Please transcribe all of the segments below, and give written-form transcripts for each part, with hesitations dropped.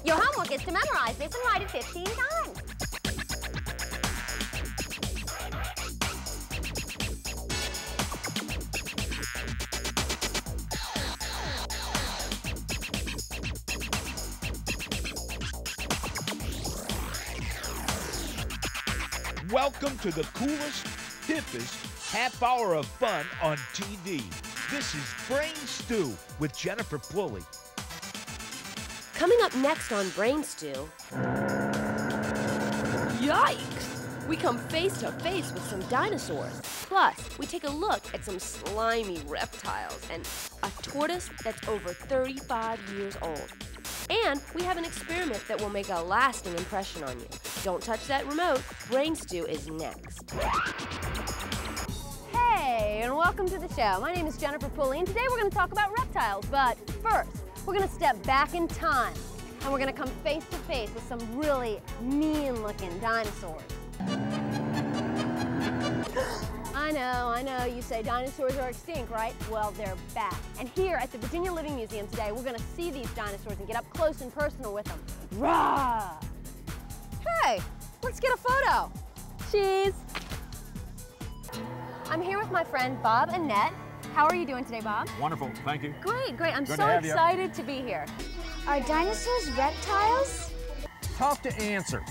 Your homework is to memorize this and write it 15 times. Welcome to the coolest, hippest half hour of fun on TV. This is Brain Stew with Jennifer Pulley. Coming up next on Brain Stew. Yikes! We come face to face with some dinosaurs. Plus, we take a look at some slimy reptiles and a tortoise that's over 35 years old. And we have an experiment that will make a lasting impression on you. Don't touch that remote. Brain Stew is next. Hey, and welcome to the show. My name is Jennifer Pulley, and today we're going to talk about reptiles. But first, we're going to step back in time, and we're going to come face to face with some really mean-looking dinosaurs. I know, you say dinosaurs are extinct, right? Well, they're back. And here at the Virginia Living Museum today, we're gonna see these dinosaurs and get up close and personal with them. Rah! Hey, let's get a photo. Cheese. I'm here with my friend Bob and Annette. How are you doing today, Bob? Wonderful, thank you. Great. I'm Good so excited to be here. Are dinosaurs reptiles? Tough to answer.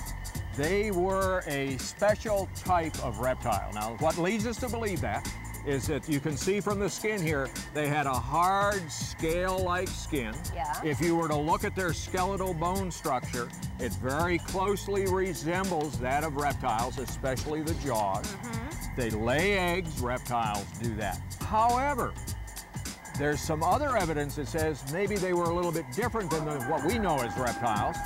They were a special type of reptile. Now, what leads us to believe that is that you can see from the skin here, they had a hard, scale-like skin. Yeah. If you were to look at their skeletal bone structure, it very closely resembles that of reptiles, especially the jaws. They lay eggs, reptiles do that. However, there's some other evidence that says maybe they were a little bit different than what we know as reptiles,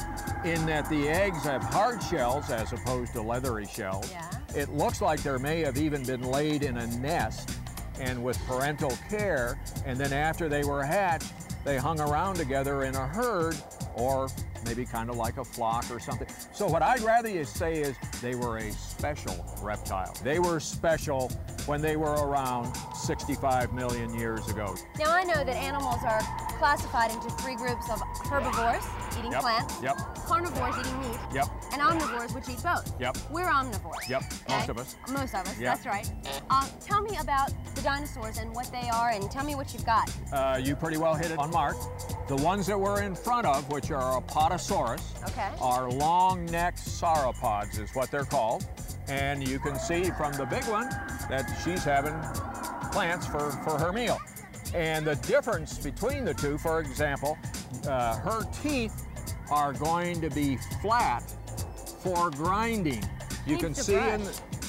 in that the eggs have hard shells as opposed to leathery shells. Yeah. It looks like there may have even been laid in a nest and with parental care, and then after they were hatched, they hung around together in a herd, or maybe kind of like a flock or something. So what I'd rather you say is they were a special reptile. They were special when they were around 65 million years ago. Now I know that animals are classified into three groups of herbivores, eating plants, carnivores, eating meat, and omnivores, which eat both. We're omnivores. Most of us. Most of us, that's right. Tell me about the dinosaurs and what they are, and tell me what you've got. You pretty well hit it on mark. The ones that we're in front of, which are Apatosaurus, are long-necked sauropods is what they're called. And you can see from the big one that she's having plants for her meal. And the difference between the two, for example, her teeth are going to be flat for grinding. You can see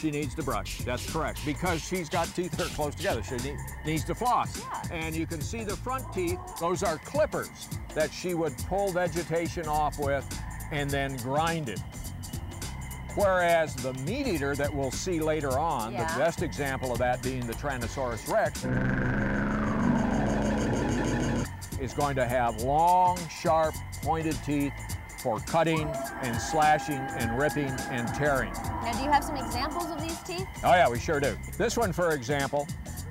she needs to brush, that's correct, because she's got teeth that are close together. She needs to floss. And you can see the front teeth, those are clippers that she would pull vegetation off with and then grind it. Whereas the meat eater that we'll see later on, the best example of that being the Tyrannosaurus rex, is going to have long, sharp, pointed teeth for cutting and slashing and ripping and tearing. Now, do you have some examples of these teeth? Oh yeah, we sure do. This one, for example,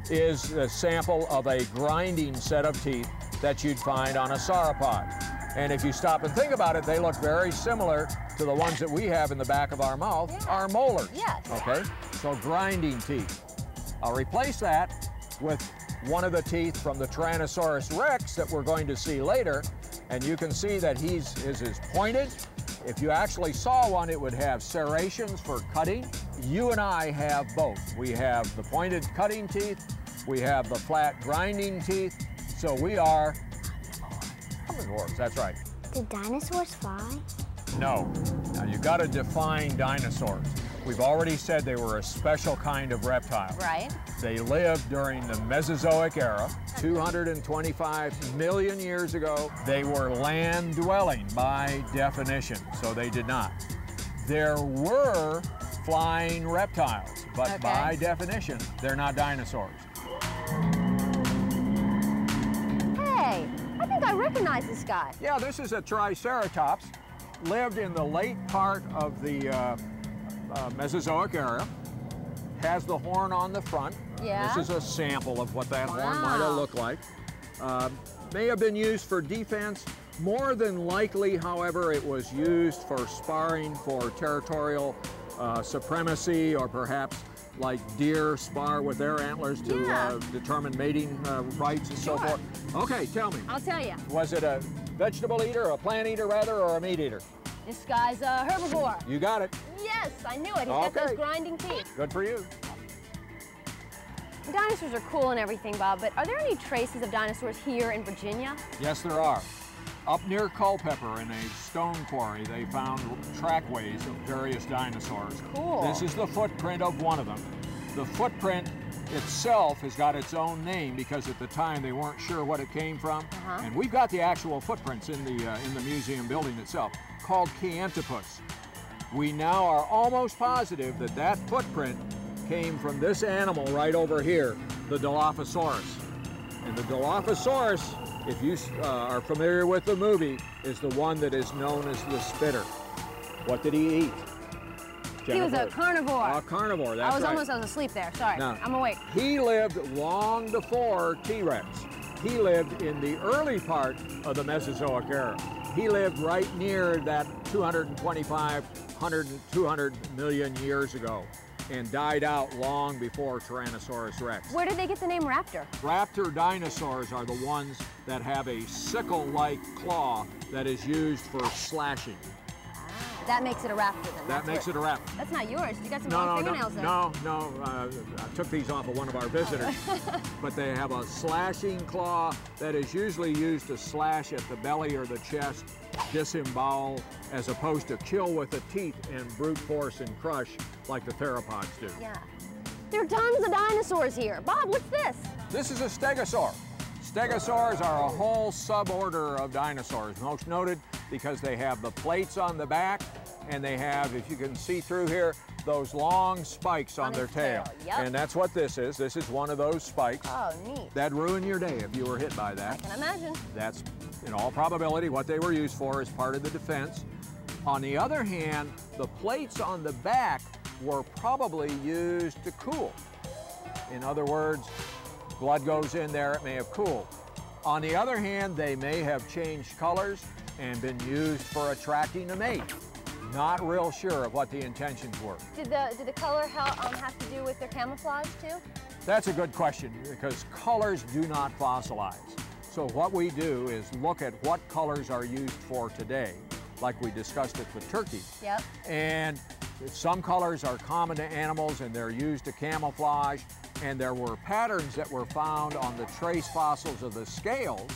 is a sample of a grinding set of teeth that you'd find on a sauropod. And if you stop and think about it, they look very similar to the ones that we have in the back of our mouth, our molars. Okay, so grinding teeth. I'll replace that with one of the teeth from the Tyrannosaurus rex that we're going to see later, and you can see that his is pointed. If you actually saw one, it would have serrations for cutting. You and I have both. We have the pointed cutting teeth, we have the flat grinding teeth, so we are omnivores, that's right. Did dinosaurs fly? No. Now you've got to define dinosaurs. We've already said they were a special kind of reptile. Right. They lived during the Mesozoic era, 225 million years ago. They were land-dwelling by definition, so they did not. There were flying reptiles, but by definition, they're not dinosaurs. Hey, I think I recognize this guy. Yeah, this is a Triceratops. Lived in the late part of the Mesozoic era. Has the horn on the front. Yeah. This is a sample of what that horn might have looked like. May have been used for defense More than likely, however, it was used for sparring for territorial supremacy, or perhaps like deer spar with their antlers to determine mating rights and so forth. Okay, tell me. I'll tell you. Was it a vegetable eater, a plant eater rather, or a meat eater? This guy's a herbivore. You got it. Yes, I knew it. He's got those grinding teeth. Good for you. Dinosaurs are cool and everything, Bob, but are there any traces of dinosaurs here in Virginia? Yes, there are. Up near Culpeper in a stone quarry, they found trackways of various dinosaurs. Cool. This is the footprint of one of them. The footprint itself has got its own name because at the time they weren't sure what it came from. And we've got the actual footprints in the museum building itself, called Chiantopus. We now are almost positive that that footprint came from this animal right over here, the Dilophosaurus. And the Dilophosaurus, if you are familiar with the movie, is the one that is known as the spitter. What did he eat? Jennifer? He was a carnivore. A carnivore, that's right. I was asleep there, sorry. No. I'm awake. He lived long before T-Rex. He lived in the early part of the Mesozoic era. He lived right near that 225, 200 million years ago and died out long before Tyrannosaurus rex. Where did they get the name raptor? Raptor dinosaurs are the ones that have a sickle-like claw that is used for slashing. That makes it a raptor then. That makes it a raptor. That's not yours. You got some long fingernails there. No, I took these off of one of our visitors. But they have a slashing claw that is usually used to slash at the belly or the chest, disembowel, as opposed to kill with the teeth and brute force and crush like the theropods do. Yeah. There are tons of dinosaurs here. Bob, what's this? This is a stegosaur. Stegosaurs are a whole suborder of dinosaurs, most noted because they have the plates on the back and they have, if you can see through here, those long spikes on their tail. Yep. And that's what this is. This is one of those spikes. Oh, neat. That'd ruin your day if you were hit by that. I can imagine. That's, in all probability, what they were used for as part of the defense. On the other hand, the plates on the back were probably used to cool. In other words, blood goes in there, it may have cooled. On the other hand, they may have changed colors and been used for attracting a mate. Not real sure of what the intentions were. Did the color have to do with their camouflage too? That's a good question because colors do not fossilize. So what we do is look at what colors are used for today, like we discussed it with turkey. Yep. And some colors are common to animals and they're used to camouflage. And there were patterns that were found on the trace fossils of the scales,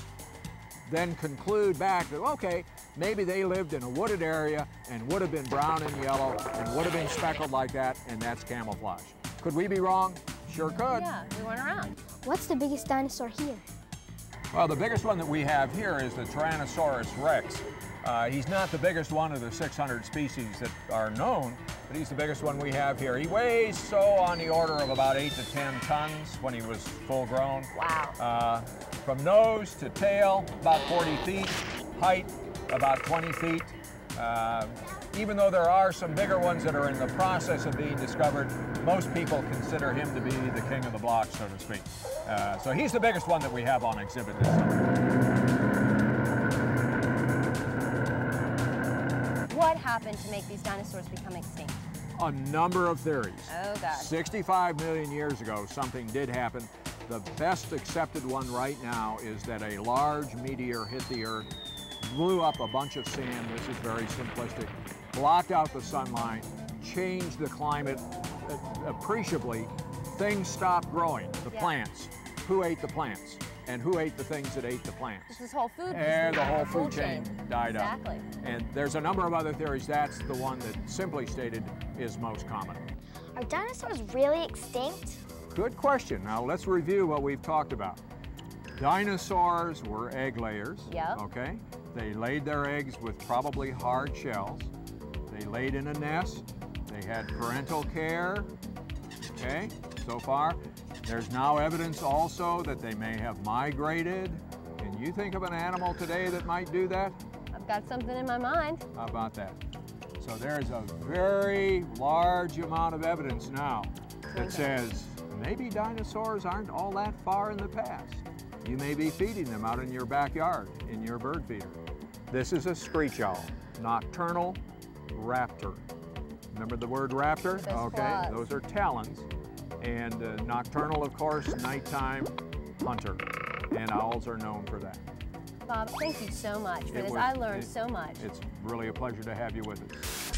then conclude back that, okay, maybe they lived in a wooded area and would have been brown and yellow and would have been speckled like that, and that's camouflage. Could we be wrong? Sure could. Yeah, we weren't around. What's the biggest dinosaur here? Well, the biggest one that we have here is the Tyrannosaurus rex. He's not the biggest one of the 600 species that are known, but he's the biggest one we have here. He weighs on the order of about 8 to 10 tons when he was full grown. Wow. From nose to tail, about 40 feet. Height, about 20 feet. Even though there are some bigger ones that are in the process of being discovered, most people consider him to be the king of the block, so to speak. So he's the biggest one that we have on exhibit this summer. What happened to make these dinosaurs become extinct? A number of theories. Oh, God. 65 million years ago, something did happen. The best accepted one right now is that a large meteor hit the Earth, blew up a bunch of sand, this is very simplistic, blocked out the sunlight, changed the climate appreciably. Things stopped growing, the plants. Who ate the plants? And who ate the things that ate the plants? This is whole food. And the whole food chain died up. Exactly. And there's a number of other theories. That's the one that, simply stated, is most common. Are dinosaurs really extinct? Good question. Now let's review what we've talked about. Dinosaurs were egg layers. Yep. Okay. They laid their eggs with probably hard shells. They laid in a nest. They had parental care. Okay. So far. There's now evidence also that they may have migrated. Can you think of an animal today that might do that? I've got something in my mind. How about that? So there's a very large amount of evidence now that says maybe dinosaurs aren't all that far in the past. You may be feeding them out in your backyard, in your bird feeder. This is a screech owl, nocturnal raptor. Remember the word raptor? Those okay, claws. those are talons. And nocturnal, of course, nighttime hunter. And owls are known for that. Bob, thank you so much for this. I learned so much. It's really a pleasure to have you with us.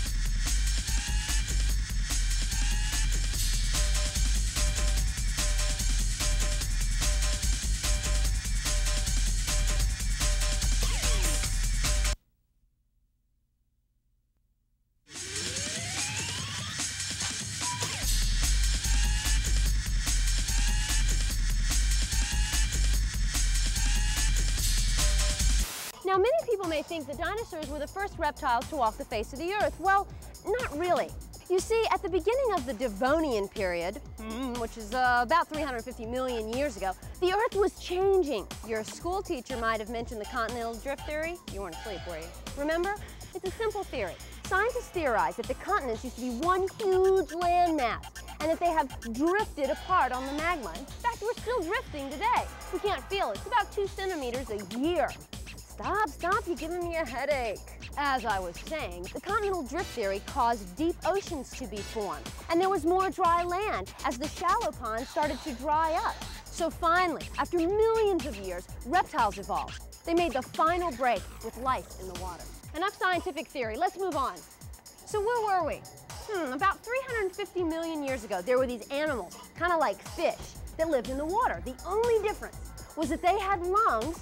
Now, many people may think that dinosaurs were the first reptiles to walk the face of the earth. Well, not really. You see, at the beginning of the Devonian period, which is about 350 million years ago, the earth was changing. Your school teacher might have mentioned the continental drift theory. You weren't asleep, were you? Remember? It's a simple theory. Scientists theorize that the continents used to be one huge landmass and that they have drifted apart on the magma. In fact, we're still drifting today. We can't feel it. It's about 2 centimeters a year. Stop, you're giving me a headache. As I was saying, the continental drift theory caused deep oceans to be formed, and there was more dry land as the shallow ponds started to dry up. So finally, after millions of years, reptiles evolved. They made the final break with life in the water. Enough scientific theory, let's move on. So where were we? About 350 million years ago, there were these animals, kind of like fish, that lived in the water. The only difference was that they had lungs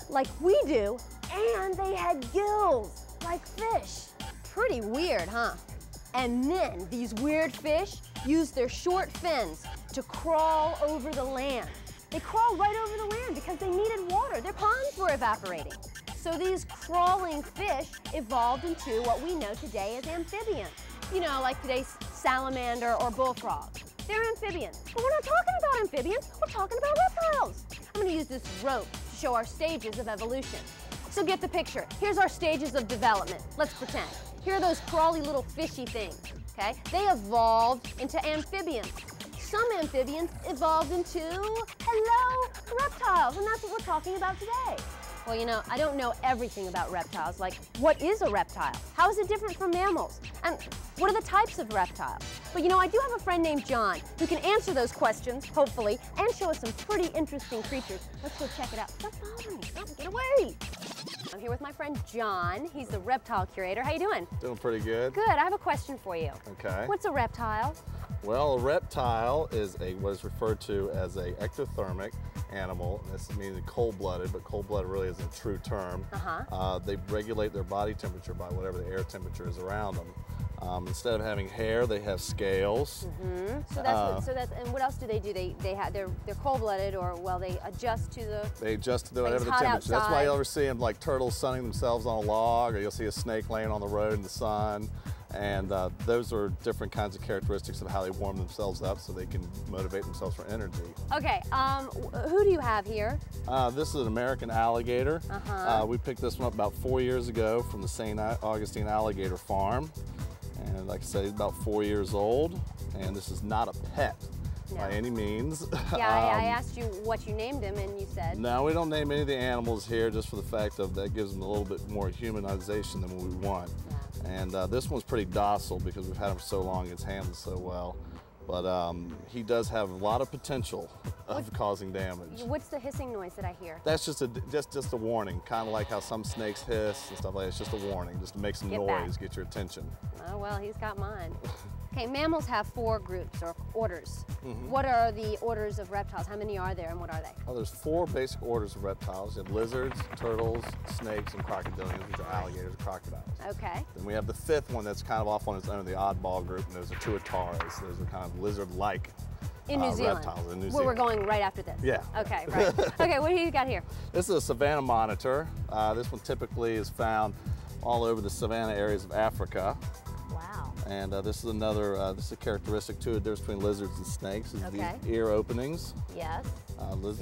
like we do, and they had gills, like fish. Pretty weird, huh? And then these weird fish used their short fins to crawl over the land. They crawled right over the land because they needed water. Their ponds were evaporating. So these crawling fish evolved into what we know today as amphibians. You know, like today's salamander or bullfrog. They're amphibians. But we're not talking about amphibians, we're talking about reptiles. I'm gonna use this rope to show our stages of evolution. So get the picture. Here's our stages of development. Let's pretend. Here are those crawly little fishy things, okay? They evolved into amphibians. Some amphibians evolved into, reptiles, and that's what we're talking about today. Well, you know, I don't know everything about reptiles, like what is a reptile? How is it different from mammals? And what are the types of reptiles? But you know, I do have a friend named John who can answer those questions, hopefully, and show us some pretty interesting creatures. Let's go check it out. Stop following me, stop, get away. I'm here with my friend John. He's the reptile curator. How you doing? Doing pretty good. Good, I have a question for you. Okay. What's a reptile? Well, a reptile is what is referred to as a ectothermic animal. This means cold-blooded, but cold-blooded really isn't a true term. They regulate their body temperature by whatever the air temperature is around them. Instead of having hair, they have scales. So that's and what else do? They're cold-blooded, or well, they adjust to the. They adjust to whatever the hot temperature. outside. That's why you'll ever see them like turtles sunning themselves on a log, or you'll see a snake laying on the road in the sun. And those are different kinds of characteristics of how they warm themselves up so they can motivate themselves for energy. Okay, who do you have here? This is an American alligator. We picked this one up about 4 years ago from the St. Augustine Alligator Farm. And like I said, he's about 4 years old. And this is not a pet by any means. Yeah, I asked you what you named him, and you said? No, we don't name any of the animals here just for the fact of that gives them a little bit more humanization than what we want. And this one's pretty docile because we've had him for so long, it's handled so well. But he does have a lot of potential of causing damage. What's the hissing noise that I hear? That's just a warning, kind of like how some snakes hiss and stuff like that. It's just a warning, just to make some noise, get your attention. Oh, well, he's got mine. Okay, mammals have 4 groups or orders. What are the orders of reptiles? How many are there, and what are they? Well, there's 4 basic orders of reptiles. You have lizards, turtles, snakes, and crocodilians, which are alligators and crocodiles. Okay. Then we have the 5th one that's kind of off on its own, the oddball group, and those are tuataras. Those are kind of lizard-like in New Zealand. reptiles in New Zealand. Where we're going right after this. Yeah. Okay, right. Okay, what do you got here? This is a savanna monitor. This one typically is found all over the savanna areas of Africa. Wow. And this is another, this is a characteristic too, a difference between lizards and snakes, is the ear openings. Yes.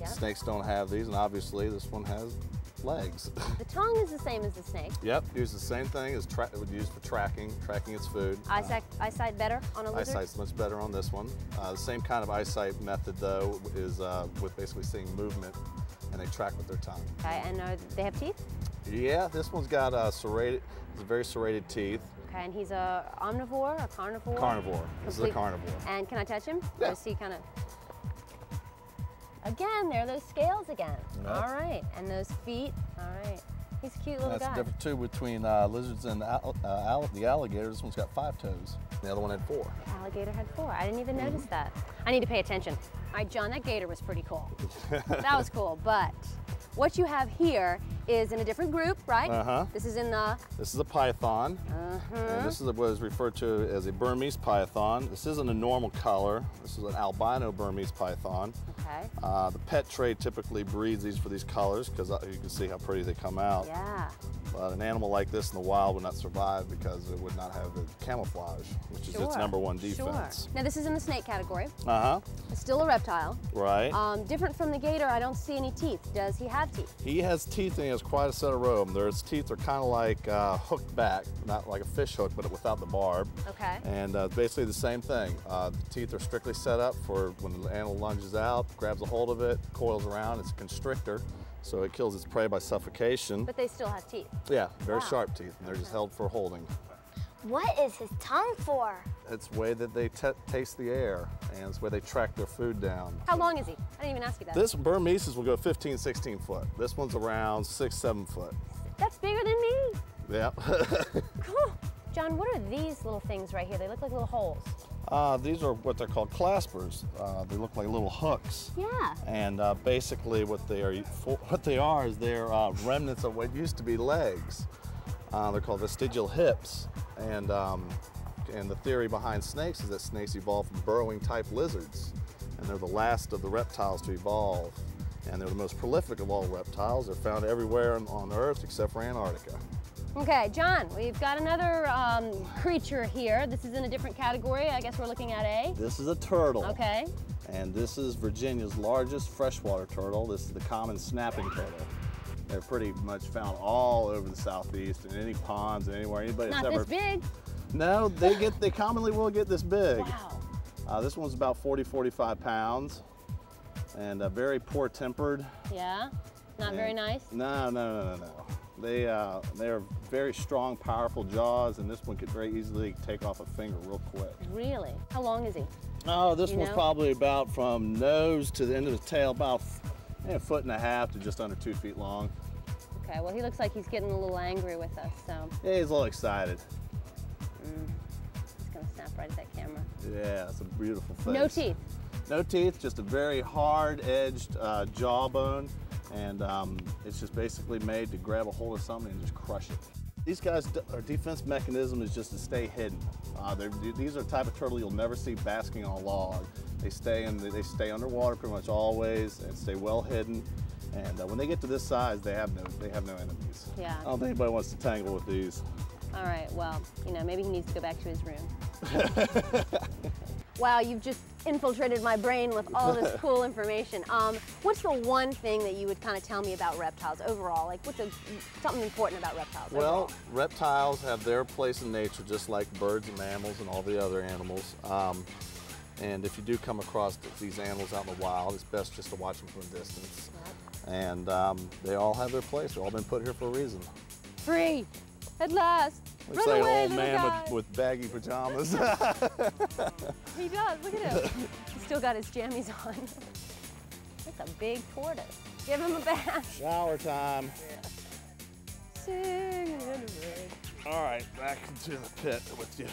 Snakes don't have these, and obviously this one has legs. The tongue is the same as the snake. Yep, use the same thing as it would use for tracking its food. Eyesight better on a lizard? Eyesight's much better on this one. The same kind of eyesight method though is with basically seeing movement, and they track with their tongue. Okay, and they have teeth? Yeah, this one's got serrated, it's very serrated teeth. Okay, and he's a omnivore or carnivore? Carnivore. This is a carnivore. And can I touch him? Yeah. Or is he kind of... Again, there are those scales again. Yep. All right, and those feet. All right. He's a cute little guy. That's the difference too between lizards and the alligator. This one's got 5 toes. The other one had 4. The alligator had 4. I didn't even notice that. I need to pay attention. All right, John, that gator was pretty cool. That was cool, but what you have here is in a different group, right? Uh-huh. This is in the... This is a python. And this is what is referred to as a Burmese python. This isn't a normal color. This is an albino Burmese python. Okay. The pet trade typically breeds these for these colors because you can see how pretty they come out. Yeah. But an animal like this in the wild would not survive because it would not have the camouflage, which is its #1 defense. Sure. Now this is in the snake category. Uh-huh. It's still a reptile. Right. Different from the gator, I don't see any teeth. Does he have teeth? He has teeth and he has quite a set of row of them. His teeth are kind of like hooked back, not like a fish hook, but without the barb. Okay. And basically the same thing. The teeth are strictly set up for when the animal lunges out, grabs a hold of it, coils around. It's a constrictor, so it kills its prey by suffocation. But they still have teeth. Yeah, very sharp teeth, and they're just held for holding. What is his tongue for? It's the way that they taste the air, and it's where they track their food down. How long is he? I didn't even ask you that. This Burmese will go 15, 16 foot. This one's around 6, 7 foot. That's bigger than me. Yeah. Cool. John, what are these little things right here? They look like little holes. These are what they're called claspers. They look like little hooks. Yeah. And basically what they are is they're remnants of what used to be legs. They're called vestigial hips. And the theory behind snakes is that snakes evolved from burrowing type lizards. And they're the last of the reptiles to evolve. And they're the most prolific of all reptiles. They're found everywhere on Earth except for Antarctica. Okay, John, we've got another creature here. This is in a different category. I guess we're looking at a... This is a turtle. Okay. And this is Virginia's largest freshwater turtle. This is the common snapping turtle. They're pretty much found all over the southeast in any ponds and anywhere. Anybody that's Not ever... this big. No, they commonly will get this big. Wow. This one's about 40, 45 pounds and very poor tempered. Yeah. Not very nice. No. They are very strong, powerful jaws, and this one could very easily take off a finger real quick. Really? How long is he? Oh, this one's probably about from nose to the end of his tail, about a 1.5 feet to just under 2 feet long. Okay, well, he looks like he's getting a little angry with us, so. Yeah, he's a little excited. He's gonna snap right at that camera. Yeah, it's a beautiful face. No teeth. No teeth, just a very hard-edged jawbone. And it's just basically made to grab a hold of something and just crush it. These guys, our defense mechanism is just to stay hidden. These are the type of turtle you'll never see basking on a log. They stay underwater pretty much always and stay well hidden. And when they get to this size, they have no enemies. Yeah. I don't think anybody wants to tangle with these. All right, well, maybe he needs to go back to his room. Wow, you've just infiltrated my brain with all this cool information. What's the one thing that you would kind of tell me about reptiles overall? Like, what's something important about reptiles overall? Well, reptiles have their place in nature just like birds and mammals and all the other animals. And if you do come across these animals out in the wild, it's best just to watch them from a distance. Yep. And they all have their place. They've all been put here for a reason. Free, at last. Looks like an old man with baggy pajamas. He does, look at him. He's still got his jammies on. That's a big tortoise. Give him a bath. Shower time. Yeah. Sing in the rain. All right, back into the pit with you.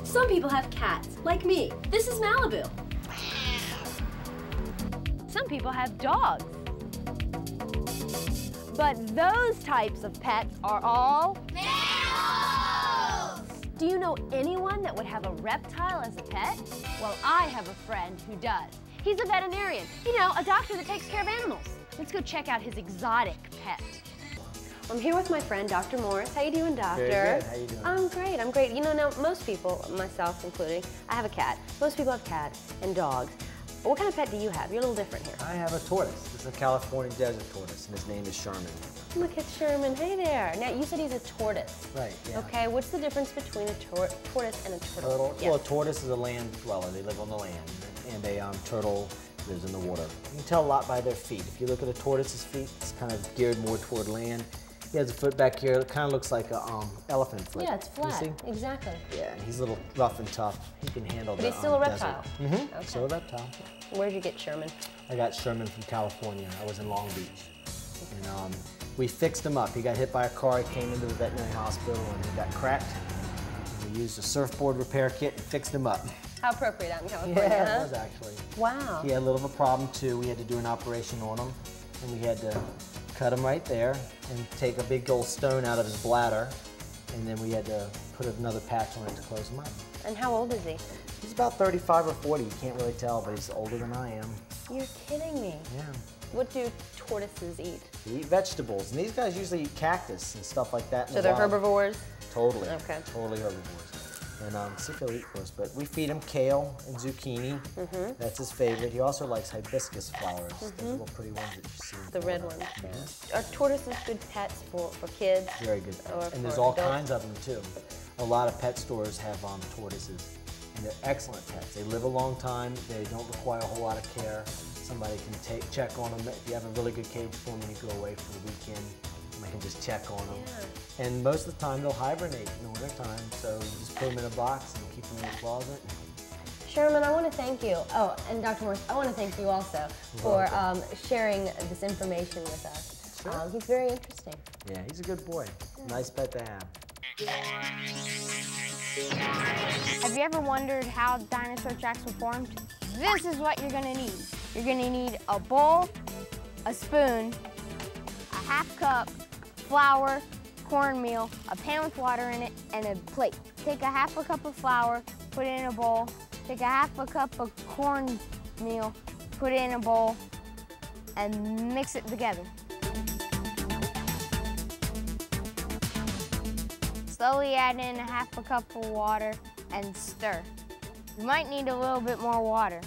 Some people have cats, like me. This is Malibu. Some people have dogs. But those types of pets are all mammals! Do you know anyone that would have a reptile as a pet? Well, I have a friend who does. He's a veterinarian, a doctor that takes care of animals. Let's go check out his exotic pet. I'm here with my friend, Dr. Morris. How you doing, doctor? Very good. How you doing? I'm great. I'm great. Now most people, myself including, I have a cat. Most people have cats and dogs. What kind of pet do you have? You're a little different here. I have a tortoise. This is a California desert tortoise, and his name is Sherman. Look at Sherman. Hey there. Now, you said he's a tortoise. Right, yeah. Okay, what's the difference between a tortoise and a turtle? Turtle? Yeah. Well, a tortoise is a land dweller. They live on the land. And a turtle lives in the water. You can tell a lot by their feet. If you look at a tortoise's feet, it's kind of geared more toward land. He has a foot back here that kind of looks like a elephant foot. Yeah, it's flat. You see? Exactly. Yeah, and he's a little rough and tough. He can handle But he's still a reptile. Mm-hmm. Okay. Still a reptile. Where'd you get Sherman? I got Sherman from California. I was in Long Beach. And we fixed him up. He got hit by a car. He came into the veterinary hospital and he got cracked. And we used a surfboard repair kit and fixed him up. How appropriate out in California, Yeah, huh? it was actually. Wow. He had a little of a problem too. We had to do an operation on him, and we had to cut him right there and take a big old stone out of his bladder, and then we had to put another patch on it to close him up. And how old is he? He's about 35 or 40. You can't really tell, but he's older than I am. You're kidding me. Yeah. What do tortoises eat? They eat vegetables, and these guys usually eat cactus and stuff like that. So they're herbivores? Totally. Okay. Totally herbivores. And see if he'll eat for us, but we feed him kale and zucchini. That's his favorite. He also likes hibiscus flowers, those little pretty ones that you see. The red ones. Yeah. Are tortoises good pets for kids? Very good pets. Or And there's for all adults? kinds of them too. A lot of pet stores have tortoises, and they're excellent pets. They live a long time. They don't require a whole lot of care. Somebody can check on them. If you have a really good cage for them and you go away for the weekend, I can just check on them. Yeah. And most of the time they'll hibernate in the winter time, so you just put them in a box and keep them in the closet. Sherman, I want to thank you. Oh, and Dr. Morse, I want to thank you also for sharing this information with us. Sure. He's very interesting. Yeah, he's a good boy. Nice pet to have. Have you ever wondered how dinosaur tracks were formed? This is what you're gonna need. You're gonna need a bowl, a spoon, a half cup, flour, cornmeal, a pan with water in it, and a plate. Take a half a cup of flour, put it in a bowl. Take a half a cup of cornmeal, put it in a bowl, and mix it together. Slowly add in a half a cup of water and stir. You might need a little bit more water.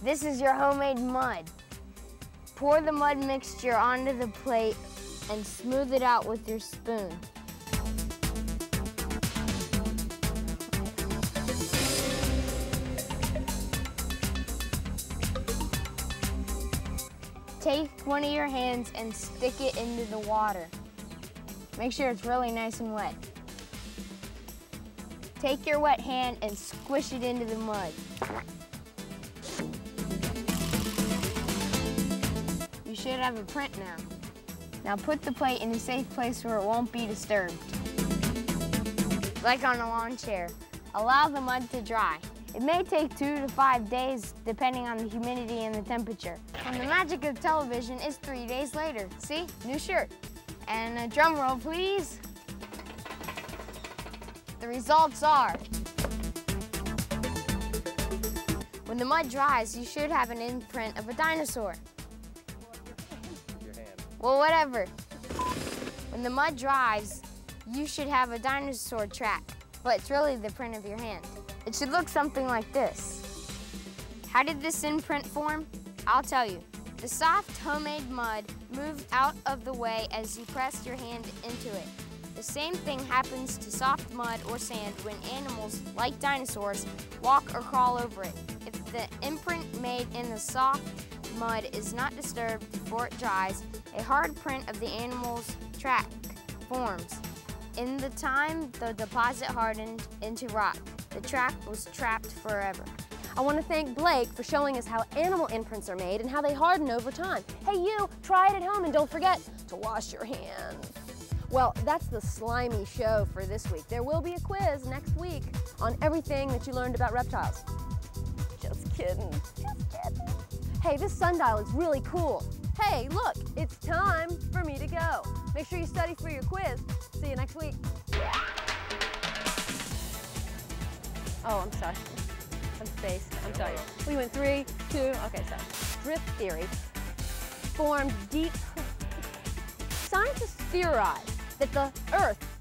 This is your homemade mud. Pour the mud mixture onto the plate and smooth it out with your spoon. Take one of your hands and stick it into the water. Make sure it's really nice and wet. Take your wet hand and squish it into the mud. You should have a print now. Now put the plate in a safe place where it won't be disturbed. Like on a lawn chair. Allow the mud to dry. It may take 2 to 5 days depending on the humidity and the temperature. And the magic of television is 3 days later. See, new shirt. And a drum roll, please. The results are, when the mud dries, you should have an imprint of a dinosaur. Well, whatever. When the mud dries, you should have a dinosaur track, but it's really the print of your hand. It should look something like this. How did this imprint form? I'll tell you. The soft homemade mud moved out of the way as you pressed your hand into it. The same thing happens to soft mud or sand when animals, like dinosaurs, walk or crawl over it. If the imprint made in the soft mud is not disturbed before it dries, a hard print of the animal's track forms. In the time the deposit hardened into rock, the track was trapped forever. I want to thank Blake for showing us how animal imprints are made and how they harden over time. Hey, you, try it at home and don't forget to wash your hands. Well, that's the slimy show for this week. There will be a quiz next week on everything that you learned about reptiles. Just kidding, just kidding. Hey, this sundial is really cool. Hey, look, it's time for me to go. Make sure you study for your quiz. See you next week. Oh, I'm sorry. I'm spaced. I'm sorry. We went 3, 2, okay, so. Drift theory formed deep. Scientists theorize that the Earth